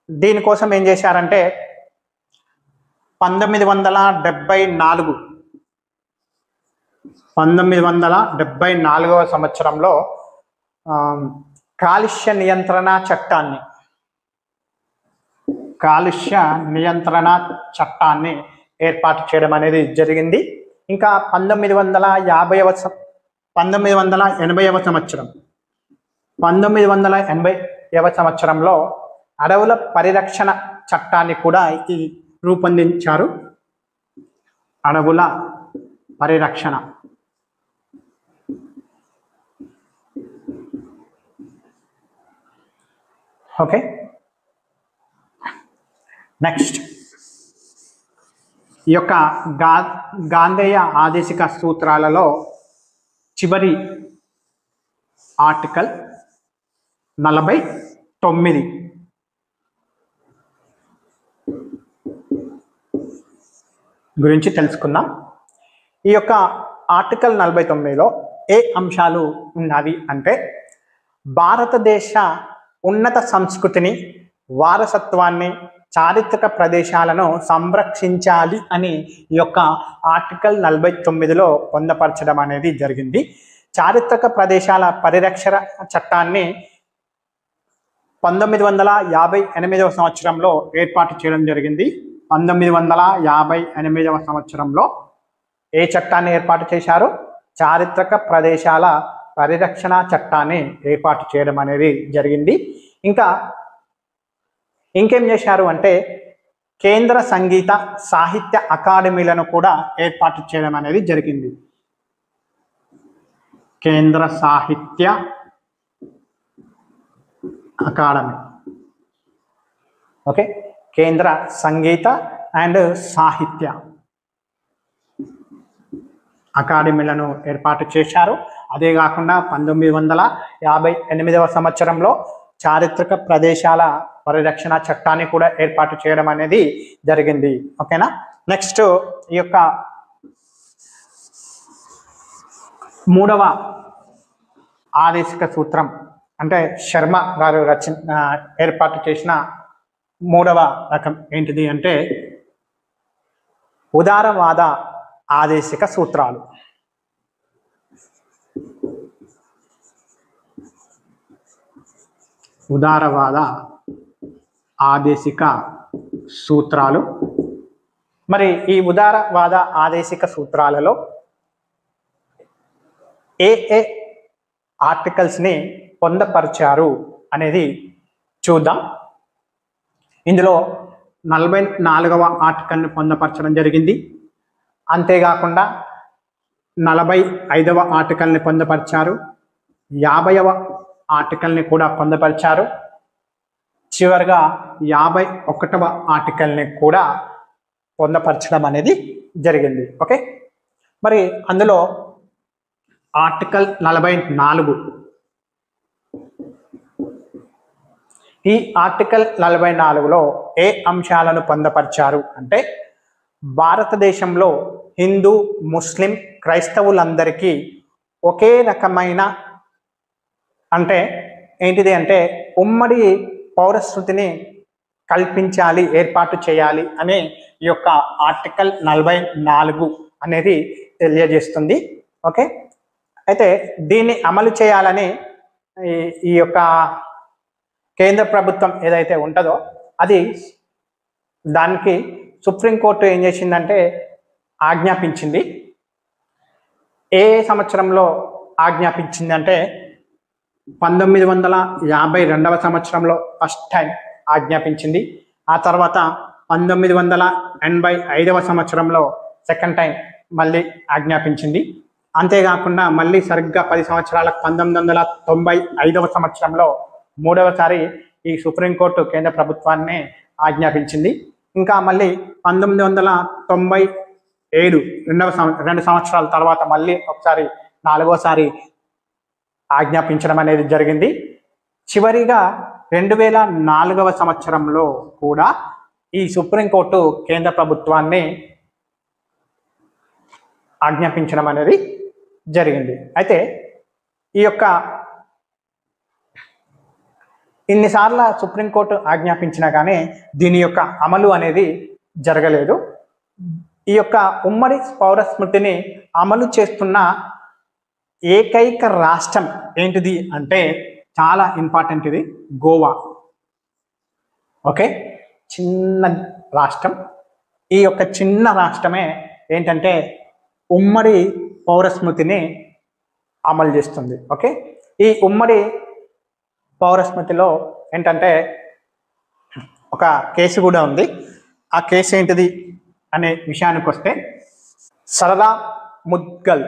దీనికోసం ఏం చేశారంటే 1974వ సంవత్సరంలో కాలుష్య నియంత్రణ చట్టాన్ని ఏర్పాటు చేయడం అనేది జరిగింది. ఇంకా 1980వ సంవత్సరంలో అడవుల పరిరక్షణ చట్టాన్ని కూడా రూపొందించారు. అడవుల పరిరక్షణ. ఓకే, నెక్స్ట్ ఈ యొక్క గాంధేయ ఆదేశిక సూత్రాలలో చివరి ఆర్టికల్ 49 గురించి తెలుసుకుందాం. ఈ యొక్క ఆర్టికల్ 49లో ఏ అంశాలు ఉన్నవి అంటే భారతదేశ ఉన్నత సంస్కృతిని, వారసత్వాన్ని, చారిత్రక ప్రదేశాలను సంరక్షించాలి అని ఈ యొక్క ఆర్టికల్ 49లో పొందపరచడం అనేది జరిగింది. చారిత్రక ప్రదేశాల పరిరక్షణ చట్టాన్ని 1958వ సంవత్సరంలో ఏర్పాటు చేయడం జరిగింది. 1958వ సంవత్సరంలో ఏ చట్టాన్ని ఏర్పాటు చేశారు? చారిత్రక ప్రదేశాల పరిరక్షణ చట్టాన్ని ఏర్పాటు చేయడం అనేది జరిగింది. ఇంకేం చేశారు అంటే కేంద్ర సంగీత సాహిత్య అకాడమీలను కూడా ఏర్పాటు చేయడం అనేది జరిగింది. కేంద్ర సాహిత్య అకాడమీ. ఓకే, కేంద్ర సంగీత అండ్ సాహిత్య అకాడమీలను ఏర్పాటు చేశారు. అదే కాకుండా 1958వ సంవత్సరంలో చారిత్రక ప్రదేశాల పరిరక్షణ చట్టాన్ని కూడా ఏర్పాటు చేయడం అనేది జరిగింది. ఓకేనా, నెక్స్ట్ ఈ యొక్క మూడవ ఆదేశిక సూత్రం అంటే శర్మ గారు ఏర్పాటు చేసిన మూడవ రకం ఏంటిది అంటే ఉదారవాద ఆదేశిక సూత్రాలు. ఉదారవాద ఆదేశిక సూత్రాలు. మరి ఈ ఉదారవాద ఆదేశిక సూత్రాలలో ఏ ఆర్టికల్స్ని పొందపరిచారు అనేది చూద్దాం. ఇందులో 44వ ఆర్టికల్ని పొందపరచడం జరిగింది. అంతేకాకుండా 45వ ఆర్టికల్ని పొందపరిచారు, 50వ ఆర్టికల్ని కూడా పొందపరిచారు, చివరిగా 51వ ఆర్టికల్ని కూడా పొందపరచడం అనేది జరిగింది. ఓకే, మరి అందులో ఆర్టికల్ 44, ఈ ఆర్టికల్ 44లో ఏ అంశాలను పొందపరిచారు అంటే భారతదేశంలో హిందూ, ముస్లిం, క్రైస్తవులందరికీ ఒకే రకమైన అంటే ఏంటిది అంటే ఉమ్మడి పౌరస్మృతిని కల్పించాలి, ఏర్పాటు చేయాలి అనే ఈ యొక్క ఆర్టికల్ 44 అనేది తెలియజేస్తుంది. ఓకే, అయితే దీన్ని అమలు చేయాలని ఈ యొక్క కేంద్ర ప్రభుత్వం ఏదైతే ఉంటుందో అది దానికి సుప్రీంకోర్టు ఏం చేసిందంటే ఆజ్ఞాపించింది. ఏ సంవత్సరంలో ఆజ్ఞాపించింది అంటే 1952వ సంవత్సరంలో ఫస్ట్ టైం ఆజ్ఞాపించింది. ఆ తర్వాత 1985వ సంవత్సరంలో సెకండ్ టైం మళ్ళీ ఆజ్ఞాపించింది. అంతేకాకుండా మళ్ళీ సరిగ్గా 10 సంవత్సరాలకు 1995వ సంవత్సరంలో మూడవసారి ఈ సుప్రీంకోర్టు కేంద్ర ప్రభుత్వాన్ని ఆజ్ఞాపించింది. ఇంకా మళ్ళీ 1997 2 సంవత్సరాల తర్వాత మళ్ళీ ఒకసారి 4వసారి ఆజ్ఞాపించడం అనేది జరిగింది. చివరిగా 2004వ సంవత్సరంలో కూడా ఈ సుప్రీంకోర్టు కేంద్ర ప్రభుత్వాన్ని ఆజ్ఞాపించడం అనేది జరిగింది. అయితే ఈ యొక్క ఇన్నిసార్లు సుప్రీంకోర్టు ఆజ్ఞాపించినా కానీ దీని యొక్క అమలు అనేది జరగలేదు. ఈ యొక్క ఉమ్మడి పౌరస్మృతిని అమలు చేస్తున్న ఏకైక రాష్ట్రం ఏంటిది అంటే చాలా ఇంపార్టెంట్, ఇది గోవా. ఓకే, చిన్న రాష్ట్రం. ఈ యొక్క చిన్న రాష్ట్రమే ఏంటంటే ఉమ్మడి పౌరస్మృతిని అమలు చేస్తుంది. ఓకే, ఈ ఉమ్మడి పౌరస్మృతిలో ఏంటంటే ఒక కేసు కూడా ఉంది. ఆ కేసు ఏంటిది అనే విషయానికి వస్తే సరదా mudgal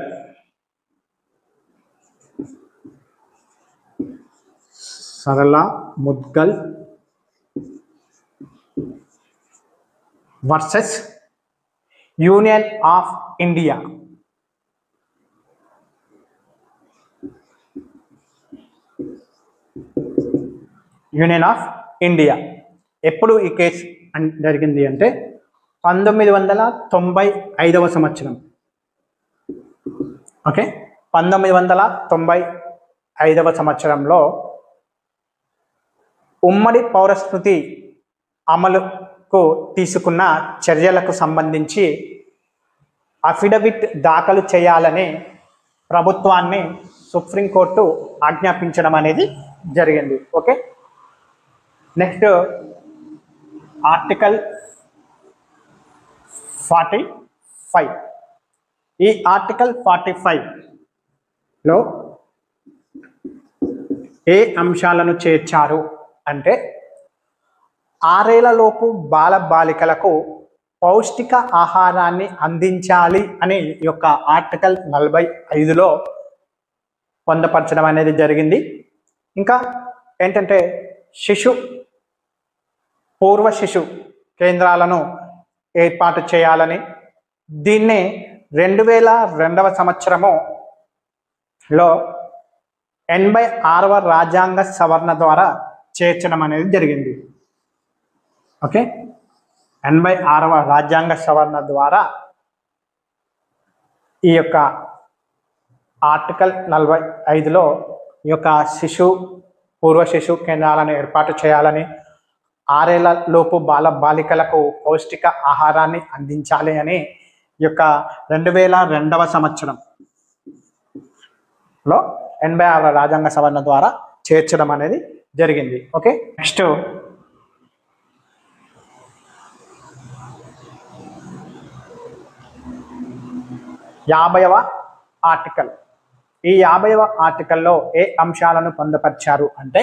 versus union of India. Union of India ఎప్పుడు ఈ కేసు జరిగింది అంటే 1995వ సంవత్సరం. ఓకే, 1995వ సంవత్సరంలో ఉమ్మడి పౌరస్మృతి అమలుకు తీసుకున్న చర్యలకు సంబంధించి అఫిడవిట్ దాఖలు చేయాలని ప్రభుత్వాన్ని సుప్రీంకోర్టు ఆజ్ఞాపించడం అనేది జరిగింది. Okay, next article 45. ఈ ఆర్టికల్ 45లో ఏ అంశాలను చేర్చారు అంటే 6 ఏళ్లలోపు బాలబాలికలకు పౌష్టిక ఆహారాన్ని అందించాలి అని ఈ యొక్క ఆర్టికల్ 45లో పొందపరచడం అనేది జరిగింది. ఇంకా ఏంటంటే పూర్వ శిశు కేంద్రాలను ఏర్పాటు చేయాలని, దీన్ని 2002వ సంవత్సరంలో 86వ రాజ్యాంగ సవరణ ద్వారా చేర్చడం అనేది జరిగింది. ఓకే, 86వ రాజ్యాంగ సవరణ ద్వారా ఈ యొక్క ఆర్టికల్ 45లో ఈ యొక్క పూర్వ శిశు కేంద్రాలను ఏర్పాటు చేయాలని, 6 ఏళ్ల లోపు బాలికలకు పౌష్టిక ఆహారాన్ని అందించాలి అని ఈ యొక్క 2002వ సంవత్సరంలో 86వ రాజ్యాంగ సవరణ ద్వారా చేర్చడం అనేది జరిగింది. ఓకే, నెక్స్ట్ 50వ ఆర్టికల్. ఈ 50వ ఆర్టికల్లో ఏ అంశాలను పొందుపరిచారు అంటే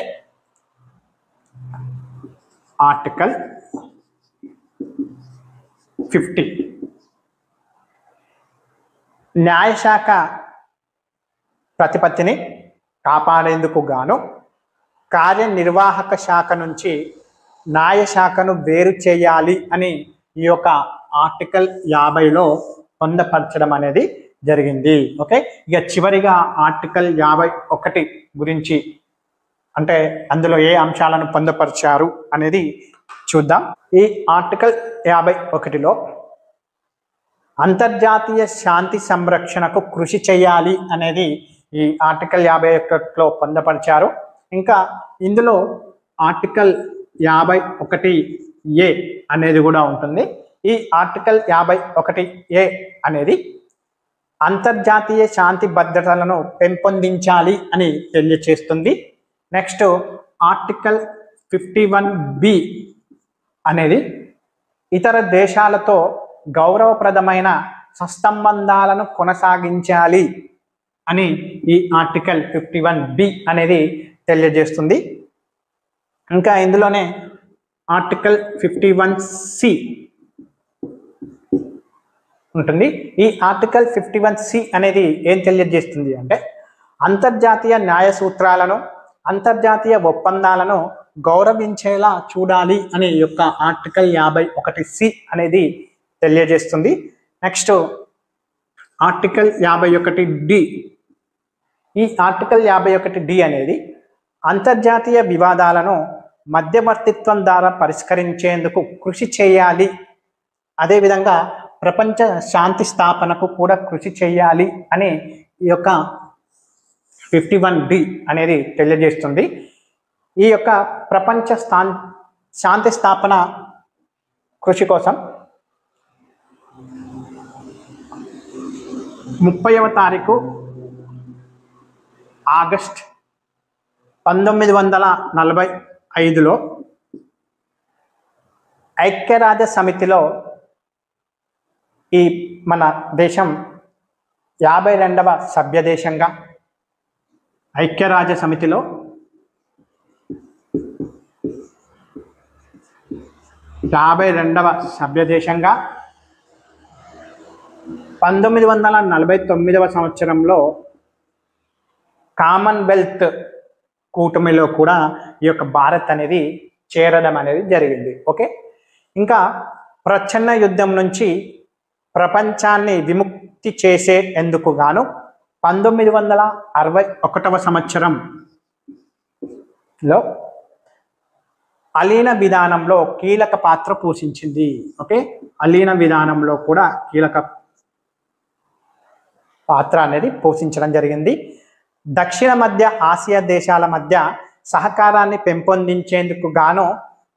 ఆర్టికల్ 50 న్యాయశాఖ ప్రతిపత్తిని కాపాడేందుకు గాను కార్యనిర్వాహక శాఖ నుంచి న్యాయశాఖను వేరు చేయాలి అని ఈ యొక్క ఆర్టికల్ 50లో పొందపరచడం అనేది జరిగింది. ఓకే, ఇక చివరిగా ఆర్టికల్ 51 గురించి, అంటే అందులో ఏ అంశాలను పొందుపరిచారు అనేది చూద్దాం. ఈ ఆర్టికల్ 51లో అంతర్జాతీయ శాంతి సంరక్షణకు కృషి చేయాలి అనేది ఈ ఆర్టికల్ 51లో పొందపరిచారు. ఇంకా ఇందులో ఆర్టికల్ 51A అనేది కూడా ఉంటుంది. ఈ ఆర్టికల్ 51A అనేది అంతర్జాతీయ శాంతి భద్రతలను పెంపొందించాలి అని తెలియచేస్తుంది. నెక్స్ట్ ఆర్టికల్ 51B అనేది ఇతర దేశాలతో గౌరవప్రదమైన సత్సంబంధాలను కొనసాగించాలి అని ఈ ఆర్టికల్ 51B అనేది తెలియజేస్తుంది. ఇంకా ఇందులోనే ఆర్టికల్ 51C ఉంటుంది. ఈ ఆర్టికల్ 51C అనేది ఏం తెలియజేస్తుంది అంటే అంతర్జాతీయ న్యాయ సూత్రాలను, అంతర్జాతీయ ఒప్పందాలను గౌరవించేలా చూడాలి అని యొక్క ఆర్టికల్ 51C అనేది తెలియజేస్తుంది. Next article 51D. ఈ ఆర్టికల్ 51D అనేది అంతర్జాతీయ వివాదాలను మధ్యవర్తిత్వం ద్వారా పరిష్కరించేందుకు కృషి చేయాలి, అదేవిధంగా ప్రపంచ శాంతి స్థాపనకు కూడా కృషి చేయాలి అని ఈ యొక్క 51D అనేది తెలియజేస్తుంది. ఈ యొక్క ప్రపంచ శాంతి స్థాపన కృషి కోసం 30వ తారీఖు ఆగస్ట్ 1945లో ఐక్యరాజ్య సమితిలో ఈ మన దేశం 52వ సభ్య దేశంగా, ఐక్యరాజ్య సమితిలో 52వ సభ్య దేశంగా 1949వ సంవత్సరంలో కామన్వెల్త్ కూటమిలో కూడా ఈ యొక్క భారత్ అనేది చేరడం అనేది జరిగింది. ఓకే, ఇంకా ప్రచ్ఛన్న యుద్ధం నుంచి ప్రపంచాన్ని విముక్తి చేసేందుకు గాను 1961వ సంవత్సరంలో అలీన విధానంలో కీలక పాత్ర పోషించింది. ఓకే, అలీన విధానంలో కూడా కీలక పాత్ర అనేది పోషించడం జరిగింది. దక్షిణ మధ్య ఆసియా దేశాల మధ్య సహకారాన్ని పెంపొందించేందుకు గాను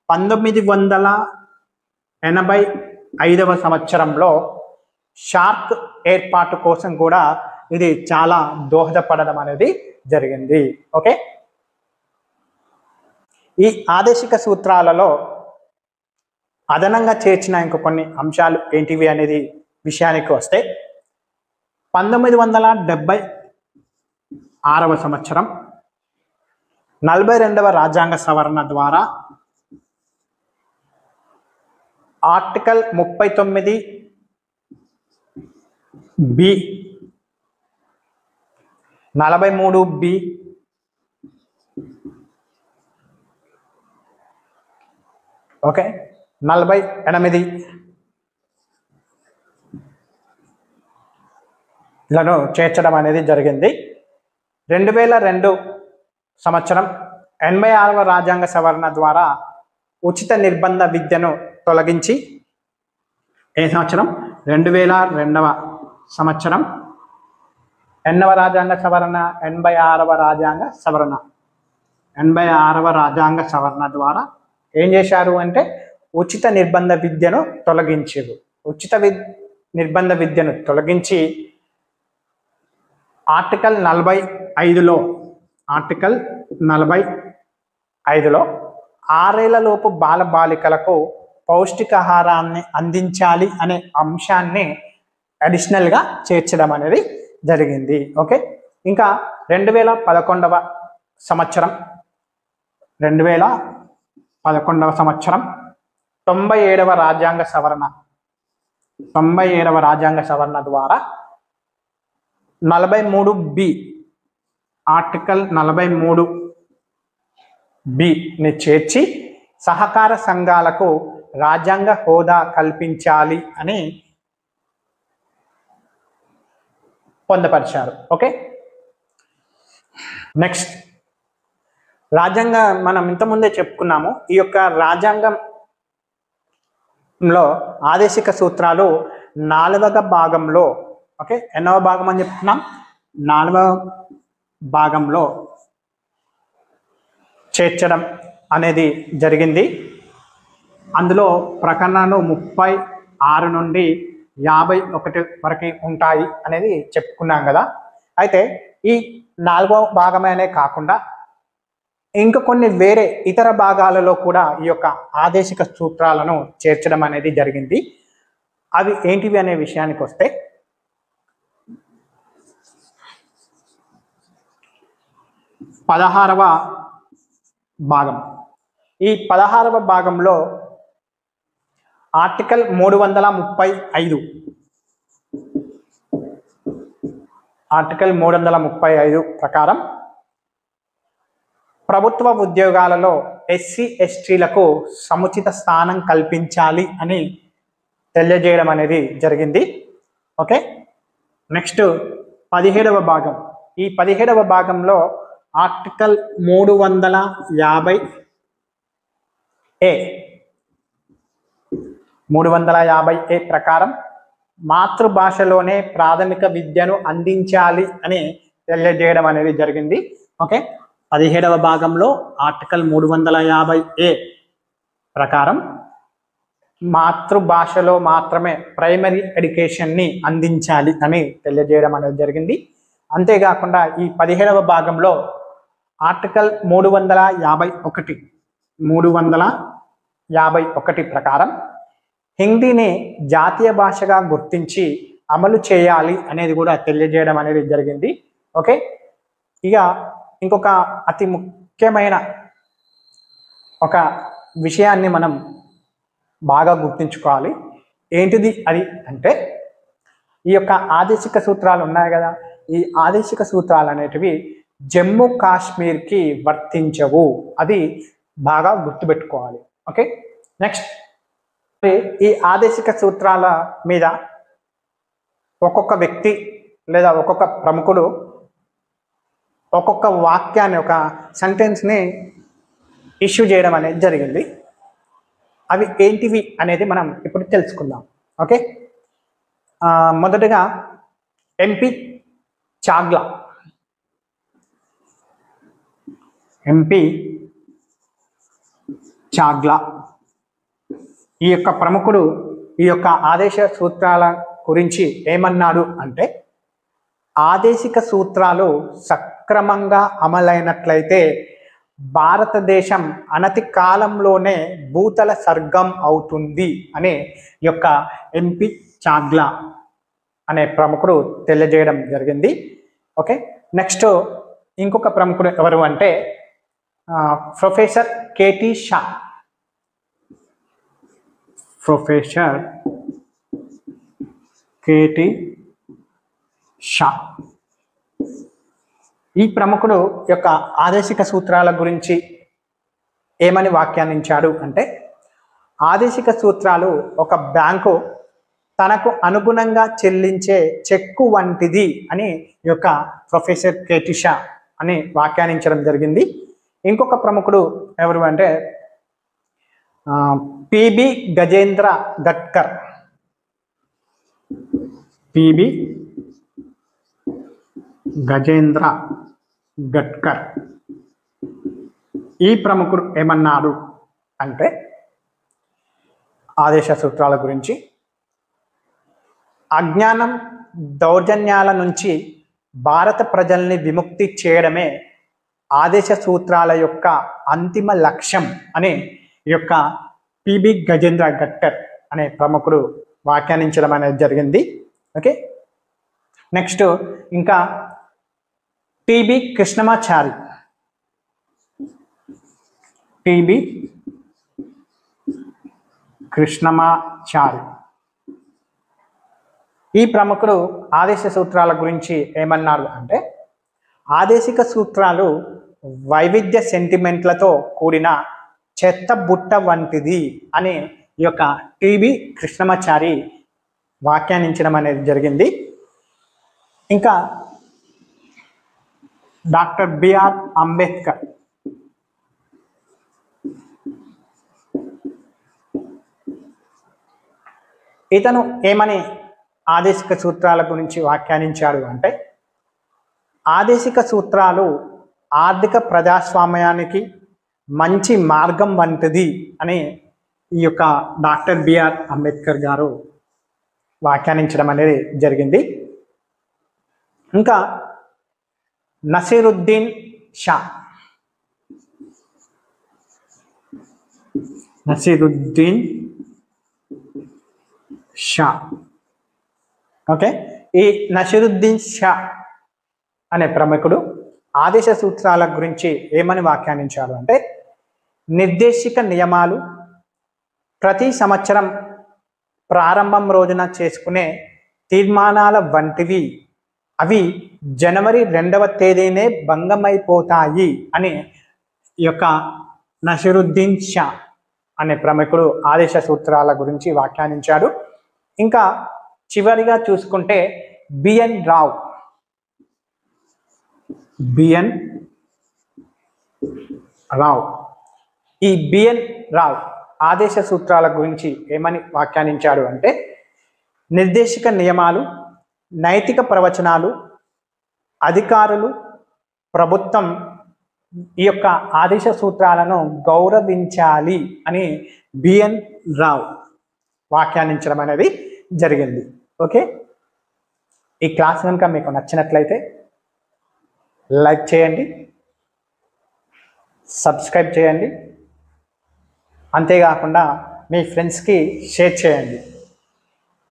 1985వ సంవత్సరంలో షార్క్ ఏర్పాటు కోసం కూడా ఇది చాలా దోహదపడడం అనేది జరిగింది. ఓకే, ఈ ఆదేశిక సూత్రాలలో అదనంగా చేర్చిన ఇంకో కొన్ని అంశాలు ఏంటివి అనేది విషయానికి వస్తే 1976వ సంవత్సరం 42వ రాజ్యాంగ సవరణ ద్వారా ఆర్టికల్ 39B, 43B, ఓకే, 48 లను చేర్చడం అనేది జరిగింది. 2002 సంవత్సరం 86వ రాజ్యాంగ సవరణ ద్వారా ఉచిత నిర్బంధ విద్యను తొలగించి ఏ సంవత్సరం 2002వ సంవత్సరం ఎన్నవ రాజ్యాంగ సవరణ? 86వ రాజ్యాంగ సవరణ. 86వ రాజ్యాంగ సవరణ ద్వారా ఏం చేశారు అంటే ఉచిత నిర్బంధ విద్యను తొలగించారు. నిర్బంధ విద్యను తొలగించి ఆర్టికల్ 45లో 6 బాలబాలికలకు పౌష్టికాహారాన్ని అందించాలి అనే అంశాన్ని అడిషనల్గా చేర్చడం అనేది జరిగింది. ఓకే, ఇంకా 2011వ సంవత్సరం 97వ రాజ్యాంగ సవరణ 97వ రాజ్యాంగ సవరణ ద్వారా 43B ఆర్టికల్ 43Bని చేర్చి సహకార సంఘాలకు రాజ్యాంగ హోదా కల్పించాలి అని పొందపరిచారు. ఓకే, నెక్స్ట్ రాజ్యాంగం మనం ఇంతకుముందే చెప్పుకున్నాము. ఈ యొక్క రాజ్యాంగంలో ఆదేశిక సూత్రాలు 4వ భాగంలో, ఓకే, ఎన్నవ భాగం అని చెప్తున్నాం? 4వ భాగంలో చేర్చడం అనేది జరిగింది. అందులో ప్రకరణలు 36 నుండి 51 వరకు ఉంటాయి అనేది చెప్పుకున్నాం కదా. అయితే ఈ 4వ భాగమనే కాకుండా ఇంకా కొన్ని వేరే ఇతర భాగాలలో కూడా ఈ యొక్క ఆదేశిక సూత్రాలను చేర్చడం అనేది జరిగింది. అవి ఏంటివి అనే విషయానికి వస్తే, పదహారవ భాగం. ఈ 16వ భాగంలో ఆర్టికల్ 335 ప్రకారం ప్రభుత్వ ఉద్యోగాలలో ఎస్సీ ఎస్టీలకు సముచిత స్థానం కల్పించాలి అని తెలియజేయడం అనేది జరిగింది. ఓకే, నెక్స్ట్ 17వ భాగం. ఈ 17వ భాగంలో ఆర్టికల్ 350A ప్రకారం మాతృభాషలోనే ప్రాథమిక విద్యను అందించాలి అని తెలియజేయడం అనేది జరిగింది. ఓకే, 17వ భాగంలో ఆర్టికల్ 350A ప్రకారం మాతృభాషలో మాత్రమే ప్రైమరీ ఎడ్యుకేషన్ని అందించాలి అని తెలియజేయడం అనేది జరిగింది. అంతేకాకుండా ఈ 17వ భాగంలో ఆర్టికల్ 351 ప్రకారం హిందీని జాతీయ భాషగా గుర్తించి అమలు చేయాలి అనేది కూడా తెలియజేయడం అనేది జరిగింది. ఓకే, ఇక ఇంకొక అతి ముఖ్యమైన ఒక విషయాన్ని మనం బాగా గుర్తుంచుకోవాలి. ఏంటిది అది అంటే, ఈ యొక్క ఆదేశిక సూత్రాలు ఉన్నాయి కదా, ఈ ఆదేశిక సూత్రాలు అనేటివి జమ్మూ కాశ్మీర్కి వర్తించవు. అది బాగా గుర్తుపెట్టుకోవాలి. ఓకే, నెక్స్ట్ ఈ ఆదేశిక సూత్రాల మీద ఒక్కొక్క వ్యక్తి లేదా ఒక్కొక్క ప్రముఖుడు ఒక్కొక్క వాక్యాన్ని, ఒక సెంటెన్స్ని ఇష్యూ చేయడం అనేది జరిగింది. అవి ఏంటివి అనేది మనం ఇప్పుడు తెలుసుకుందాం. ఓకే, మొదటగా ఎంపీ చాగ్లా ఈ యొక్క ప్రముఖుడు ఈ యొక్క ఆదేశ సూత్రాల గురించి ఏమన్నాడు అంటే, ఆదేశిక సూత్రాలు సక్రమంగా అమలైనట్లయితే భారతదేశం అనతి కాలంలోనే భూతల స్వర్గం అవుతుంది అనే ఈ యొక్క ఎంపీ చాగ్లా అనే ప్రముఖుడు తెలియజేయడం జరిగింది. ఓకే, నెక్స్ట్ ఇంకొక ప్రముఖుడు ఎవరు అంటే ప్రొఫెసర్ కేటీ షా. ఈ ప్రముఖుడు యొక్క ఆదేశిక సూత్రాల గురించి ఏమని వ్యాఖ్యానించాడు అంటే, ఆదేశిక సూత్రాలు ఒక బ్యాంకు తనకు అనుగుణంగా చెల్లించే చెక్కు వంటిది అని ఈ యొక్క ప్రొఫెసర్ కేటీ షా అని వ్యాఖ్యానించడం జరిగింది. ఇంకొక ప్రముఖుడు ఎవరు అంటే పిబి గజేంద్ర గడ్కర్ గజేంద్ర గట్కర్. ఈ ప్రముఖుడు ఏమన్నాడు అంటే ఆదేశ సూత్రాల గురించి, అజ్ఞానం దౌర్జన్యాల నుంచి భారత ప్రజల్ని విముక్తి చేయడమే ఆదేశ సూత్రాల యొక్క అంతిమ లక్ష్యం అని ఈ యొక్క పిబి గజేంద్ర గట్కర్ అనే ప్రముఖుడు వ్యాఖ్యానించడం అనేది జరిగింది. ఓకే, నెక్స్ట్ ఇంకా టిబి కృష్ణమాచారి. టిబి కృష్ణమాచారి ఈ ప్రముఖుడు ఆదేశ సూత్రాల గురించి ఏమన్నారు అంటే, ఆదేశిక సూత్రాలు వైవిధ్య సెంటిమెంట్లతో కూడిన చెత్త బుట్ట వంటిది అని ఈ యొక్క టిబి కృష్ణమాచారి వ్యాఖ్యానించడం అనేది జరిగింది. ఇంకా డాక్టర్ బిఆర్ అంబేద్కర్. ఇతను ఏమని ఆదేశిక సూత్రాల గురించి వ్యాఖ్యానించాడు అంటే, ఆదేశిక సూత్రాలు ఆర్థిక ప్రజాస్వామ్యానికి మంచి మార్గం వంటిది అని ఈ యొక్క డాక్టర్ బిఆర్ అంబేద్కర్ గారు వ్యాఖ్యానించడం అనేది జరిగింది. ఇంకా నసీరుద్దీన్ షా. నసీరుద్దీన్ షా. ఓకే, ఈ నసీరుద్దీన్ షా అనే ప్రముఖుడు ఆదేశ సూత్రాల గురించి ఏమని వ్యాఖ్యానించారు అంటే, నిర్దేశిక నియమాలు ప్రతి సంవత్సరం ప్రారంభం రోజున చేసుకునే తీర్మానాల వంటివి, అవి జనవరి 2వ తేదీనే భంగమైపోతాయి అని ఈ యొక్క నసీరుద్దీన్ షా అనే ప్రముఖుడు ఆదేశ సూత్రాల గురించి వ్యాఖ్యానించాడు. ఇంకా చివరిగా చూసుకుంటే బిఎన్ రావ్. బిఎన్ రావ్. ఈ బిఎన్ రావ్ ఆదేశ సూత్రాల గురించి ఏమని వ్యాఖ్యానించాడు అంటే, నిర్దేశిక నియమాలు, నైతిక ప్రవచనాలు, అధికారులు, ప్రభుత్వం ఈ యొక్క ఆదేశ సూత్రాలను గౌరవించాలి అని బిఎన్ రావ్ వ్యాఖ్యానించడం అనేది జరిగింది. ఓకే, ఈ క్లాస్ కనుక మీకు నచ్చినట్లయితే లైక్ చేయండి, సబ్స్క్రైబ్ చేయండి, అంతేకాకుండా మీ ఫ్రెండ్స్కి షేర్ చేయండి.